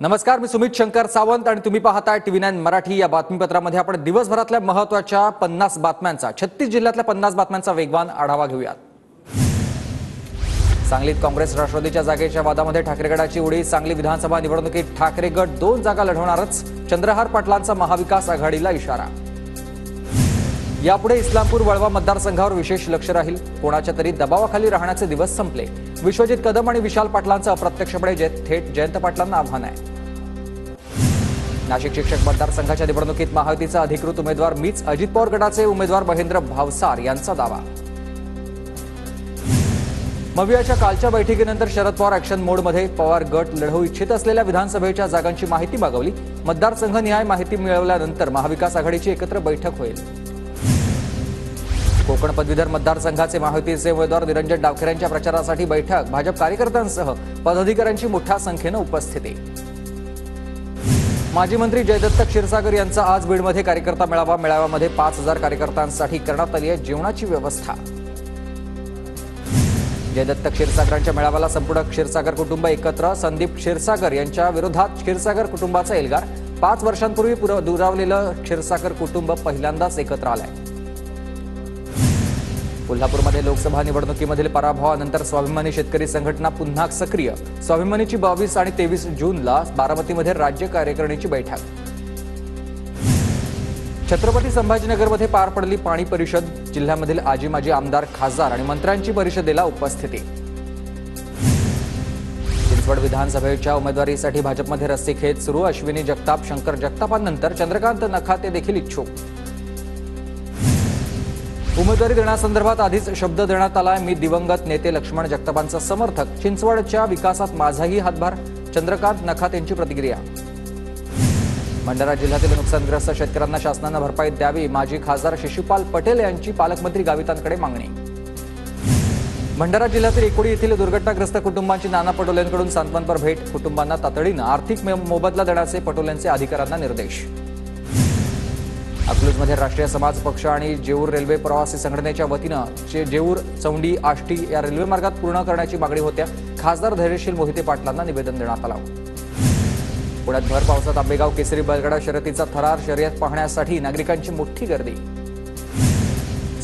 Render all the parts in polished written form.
नमस्कार, मी सुमित शंकर सावंत आणि तुम्ही पाहताय TV9 मराठी। या बातमीपत्रामध्ये आपण दिवसभरातल्या महत्त्वाच्या 50 बातम्यांचा 36 जिल्ह्यातल्या 50 बातम्यांचा वेगवान आढावा घेऊयात। सांगलीत काँग्रेस राष्ट्रवादीच्या जागेच्या वादामध्ये ठाकरे गटाची उडी। सांगली विधानसभा निवडणुकीत ठाकरे गट 2 जागा लढवणारच। चंद्रहार पाटलांचा महाविकास आघाडीला इशारा। यापुढे इस्लामपूर वळवा मतदारसंघावर विशेष लक्ष राहील। कोणाच्या तरी दबावाखाली राहण्याचे दिवस संपले। विश्वजित कदम आणि विशाल पाटलांचं अप्रत्यक्षपणे थेट जयंत पाटलांना आव्हान आहे। नाशिक शिक्षक मतदारसंघाच्या निवडणुकीत महायुतीचा अधिकृत उमेदवार मीच। अजित पवार गटाचे उमेदवार महेंद्र भावसार यांचा दावा। मवियाच्या कालच्या बैठकीनंतर शरद पवार ॲक्शन मोडमध्ये। पवार गट लढवू इच्छित असलेल्या विधानसभेच्या जागांची माहिती मागवली। मतदारसंघनिहाय माहिती मिळवल्यानंतर महाविकास आघाडीची एकत्र बैठक होईल। कोकण पदवीधर मतदारसंघाचे महायुतीचे उमेदवार निरंजन डावखरे यांच्या प्रचारासाठी बैठक। भाजप कार्यकर्त्यांसह पदाधिकाऱ्यांची मोठ्या संख्येने उपस्थिती। माजी मंत्री जयदत्त क्षीरसागर यांचा आज बीडमध्ये कार्यकर्ता मेळावा। मेळाव्यामध्ये 5000 कार्यकर्त्यांसाठी करण्यात आली आहे जेवणाची व्यवस्था। जयदत्त क्षीरसागरांच्या मेळाव्याला संपूर्ण क्षीरसागर कुटुंब एकत्र। संदीप क्षीरसागर यांच्या विरोधात क्षीरसागर कुटुंबाचा एल्गार। 5 वर्षांपूर्वी दुरावलेलं क्षीरसागर कुटुंब पहिल्यांदाच एकत्र आलंय। कोल्हापूरमध्ये लोकसभा निवडणुकीमधील पराभवानंतर स्वाभिमानी शेतकरी संघटना पुन्हा सक्रिय। स्वाभिमानीची 22 आणि 23 जूनला बारामतीमध्ये राज्य कार्यकारिणीची बैठक। छत्रपती संभाजीनगरमध्ये पार पडली पाणी परिषद। जिल्ह्यामधील आजी माजी आमदार, खासदार आणि मंत्र्यांची परिषदेला उपस्थिती। चिंचवड विधानसभेच्या उमेदवारीसाठी भाजपमध्ये रस्सीखेच सुरू। अश्विनी जगताप, शंकर जगतापांनंतर चंद्रकांत नखाते देखील इच्छुक। उमेदवारी देण्यासंदर्भात आधीच शब्द देण्यात आलाय। मी दिवंगत नेते लक्ष्मण जगतापांचा समर्थक। चिंचवडच्या विकासात माझाही हातभार। चंद्रकांत नखातेंची प्रतिक्रिया। भंडारा जिल्ह्यातील नुकसानग्रस्त शेतकऱ्यांना शासनाने भरपाई द्यावी। माजी खासदार शिशुपाल पटेल यांची पालकमंत्री गावितांकडे मागणी। भंडारा जिल्ह्यातील एकोडी येथील दुर्घटनाग्रस्त कुटुंबांची नाना पटोलेंकडून सांत्वनपर भेट। कुटुंबांना तातडीने आर्थिक मोबदला देण्याचे पटोलेंचे अधिकाऱ्यांना निर्देश। अकलूजमध्ये राष्ट्रीय समाज पक्ष आणि जेऊर रेल्वे प्रवासी संघटनेच्या वतीनं जेऊर चौंडी आष्टी या रेल्वे मार्गात पूर्ण करण्याची मागणी होत्या। खासदार धैर्यशील मोहिते पाटलांना निवेदन देण्यात आलं। पुण्यात भर पावसात आंबेगाव केसरी बैलगाडा शर्यतीचा थरार। शर्यत पाहण्यासाठी नागरिकांची मोठी गर्दी।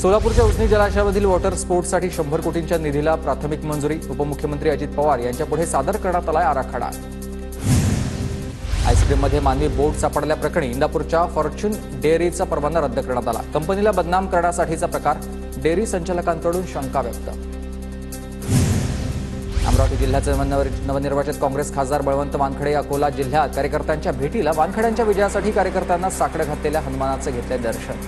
सोलापूरच्या उजनी जलाशयामधील वॉटर स्पोर्ट्ससाठी 100 कोटींच्या निधीला प्राथमिक मंजुरी। उपमुख्यमंत्री अजित पवार यांच्यापुढे सादर करण्यात आलाय आराखडा। आईस्क्रीममध्ये मानवी बोट सापडल्याप्रकरणी इंदापूरच्या फॉर्च्यून डेअरीचा परवाना रद्द करण्यात आला। कंपनीला बदनाम करण्यासाठीचा प्रकार। डेअरी संचालकांकडून शंका व्यक्त। अमरावती जिल्ह्याचे नवनिर्वाचित काँग्रेस खासदार बळवंत वानखडे अकोला जिल्ह्यात कार्यकर्त्यांच्या भेटीला। वानखड्यांच्या विजयासाठी कार्यकर्त्यांना साकडं घातलेल्या हनुमानाचे घेतले दर्शन।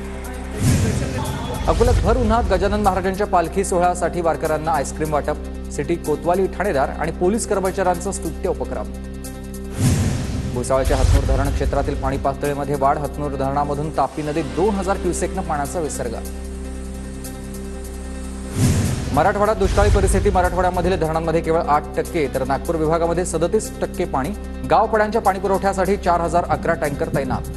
अकोल्यात भर उन्हात गजानन महाराजांच्या पालखी सोहळ्यासाठी वारकऱ्यांना आईस्क्रीम वाटप। सिटी कोतवाली ठाणेदार आणि पोलीस कर्मचाऱ्यांचा स्तुत्य उपक्रम। भुसावळच्या हतनूर धरण क्षेत्रातील पाणी पातळीमध्ये वाढ। हतनूर धरणामधून तापी नदीत 2000 क्युसेकनं पाण्याचा विसर्ग। मराठवाड्यात दुष्काळी परिस्थिती। मराठवाड्यामधील धरणांमध्ये केवळ 8%, तर नागपूर विभागामध्ये 37% पाणी। गावपाड्यांच्या पाणी पुरवठ्यासाठी 4011 टँकर तैनात।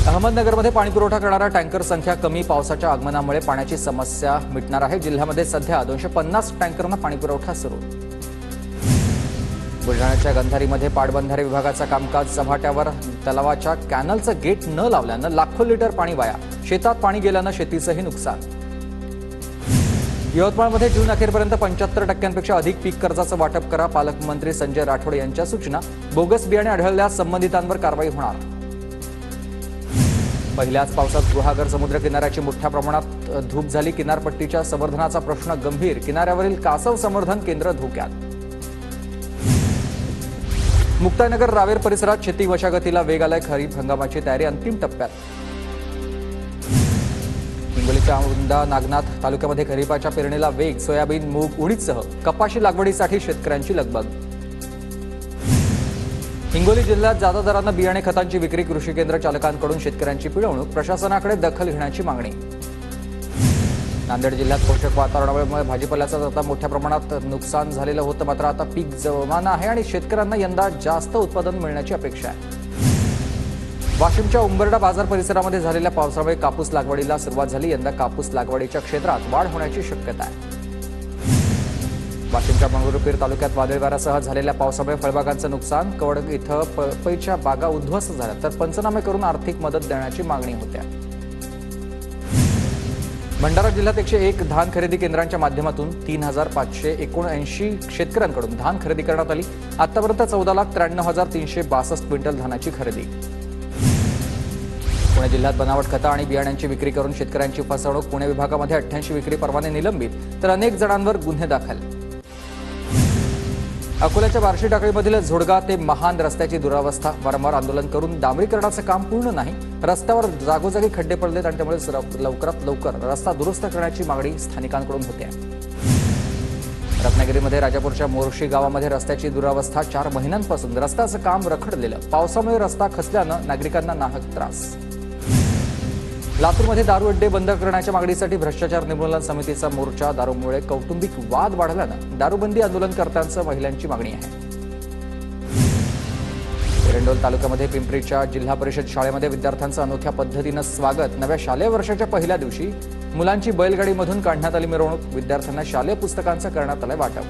अहमदनगरमध्ये पाणीपुरवठा करणारा टँकर संख्या कमी। पावसाच्या आगमनामुळे पाण्याची समस्या मिटणार आहे। जिल्ह्यामध्ये सध्या 250 टँकरना पाणीपुरवठा सुरू। बुलढाण्याच्या गंधारीमध्ये पाटबंधारे विभागाचा कामकाज चव्हाट्यावर। तलावाच्या कॅनलचं गेट न लावल्यानं लाखो लिटर पाणी वाया। शेतात पाणी गेल्यानं शेतीचंही नुकसान। यवतमाळमध्ये जून अखेरपर्यंत 75% अधिक पीक कर्जाचं वाटप करा। पालकमंत्री संजय राठोड यांच्या सूचना। बोगस बियाणे आढळल्यास संबंधितांवर कारवाई होणार। पहिल्याच पावसात गुहागर समुद्र किनाऱ्याची मोठ्या प्रमाणात धूप झाली। किनारपट्टीच्या संवर्धनाचा प्रश्न गंभीर। किनाऱ्यावरील कासव संवर्धन केंद्र धोक्यात। मुक्ताईनगर रावेर परिसरात शेती मशागतीला वेग आलाय। खरीप हंगामाची तयारी अंतिम टप्प्यात। हिंगोलीच्या औंढा नागनाथ तालुक्यामध्ये खरीपाच्या पेरणीला वेग। सोयाबीन, मूग, उडीदसह कपाशी लागवडीसाठी शेतकऱ्यांची लगबग। हिंगोली जिल्ह्यात जादा दरानं बियाणे खतांची विक्री। कृषी केंद्र चालकांकडून शेतकऱ्यांची पिळवणूक। प्रशासनाकडे दखल घेण्याची मागणी। नांदेड जिल्ह्यात पोषक वातावरणामुळे भाजीपाल्याचं आता मोठ्या प्रमाणात नुकसान झालेलं होतं। मात्र आता पीक जोमानं आहे आणि शेतकऱ्यांना यंदा जास्त उत्पादन मिळण्याची अपेक्षा आहे। वाशिमच्या उंबरडा बाजार परिसरामध्ये झालेल्या पावसामुळे कापूस लागवडीला सुरुवात झाली. यंदा कापूस लागवडीच्या क्षेत्रात वाढ होण्याची शक्यता आहे. वाशिमच्या मंगरुळपीर तालुक्यात वादळी वाऱ्यासह झालेल्या पावसामुळे फळबागांचं नुकसान. कवडग इथं पपईच्या बागा उद्ध्वस्त झाल्या, तर पंचनामे करून आर्थिक मदत देण्याची मागणी होत्या. भंडारा जिल्ह्यात 101 धान खरेदी केंद्रांच्या माध्यमातून 3,579 शेतकऱ्यांकडून धान खरेदी करण्यात आली. आतापर्यंत 14,93,362 क्विंटल धानाची खरेदी. पुणे जिल्ह्यात बनावट खतं आणि बियाण्यांची विक्री करून शेतकऱ्यांची फसवणूक. पुणे विभागामध्ये 88 विक्री परवाने निलंबित, तर अनेक जणांवर गुन्हे दाखल. अकोल्याच्या बार्शी टाकळीमधील झोडगा ते महान रस्त्याची दुरावस्था. वारंवार आंदोलन करून डांबरीकरणाचं काम पूर्ण नाही. रस्त्यावर जागोजागी खड्डे पडलेत आणि त्यामुळे लवकरात लवकर रस्ता दुरुस्त करण्याची मागणी स्थानिकांकडून होते. रत्नागिरीमध्ये राजापूरच्या मोर्शी गावामध्ये रस्त्याची दुरावस्था. 4 महिन्यांपासून रस्त्याचं काम रखडलेलं. पावसामुळे रस्ता खचल्यानं नागरिकांना नाहक त्रास. लातूरमध्ये दारू अड्डे बंद करण्याच्या मागणीसाठी भ्रष्टाचार निर्मूलन समितीचा मोर्चा. दारूमुळे कौटुंबिक वाद वाढल्यानं दारूबंदी आंदोलनकर्त्यांचं महिलांची मागणी आहे. एरंडोल तालुक्यामध्ये पिंपरीच्या जिल्हा परिषद शाळेमध्ये विद्यार्थ्यांचं अनोख्या पद्धतीनं स्वागत. नव्या शालेय वर्षाच्या पहिल्या दिवशी मुलांची बैलगाडीमधून काढण्यात आली मिरवणूक. विद्यार्थ्यांना शालेय पुस्तकांचं करण्यात आलंय वाटप.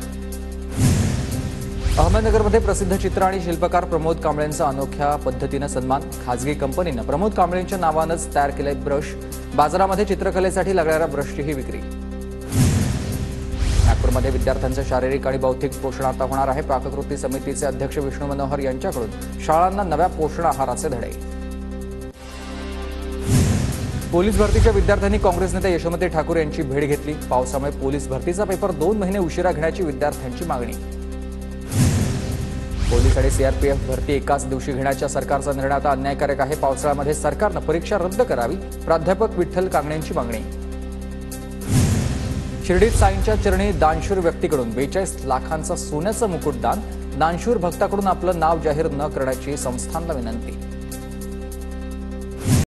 अहमदनगरमध्ये प्रसिद्ध चित्र आणि शिल्पकार प्रमोद कांबळेंचा अनोख्या पद्धतीनं सन्मान. खासगी कंपनीनं प्रमोद कांबळेंच्या नावानंच तयार केले ब्रश. बाजारामध्ये चित्रकलेसाठी लागणाऱ्या ब्रशचीही विक्री. नागपूरमध्ये विद्यार्थ्यांचं शारीरिक आणि बौद्धिक पोषण आता होणार आहे. पाककृती समितीचे अध्यक्ष विष्णू मनोहर यांच्याकडून शाळांना नव्या पोषण आहाराचे धडे. पोलीस भरतीच्या विद्यार्थ्यांनी काँग्रेस नेते यशोमती ठाकूर यांची भेट घेतली. पावसामुळे पोलीस भरतीचा पेपर 2 महिने उशिरा घेण्याची विद्यार्थ्यांची मागणी. पोलीस आणि सीआरपीएफ भरती एकाच दिवशी घेण्याच्या सरकारचा निर्णय आता अन्यायकारक आहे. पावसाळ्यामध्ये सरकारनं परीक्षा रद्द करावी. प्राध्यापक विठ्ठल कांगणेंची मागणी. शिर्डीत साईंच्या चरणी दानशूर व्यक्तीकडून 42 लाखांचं सोन्याचं मुकुट दान. दानशूर भक्ताकडून आपलं नाव जाहीर न करण्याची संस्थानला विनंती.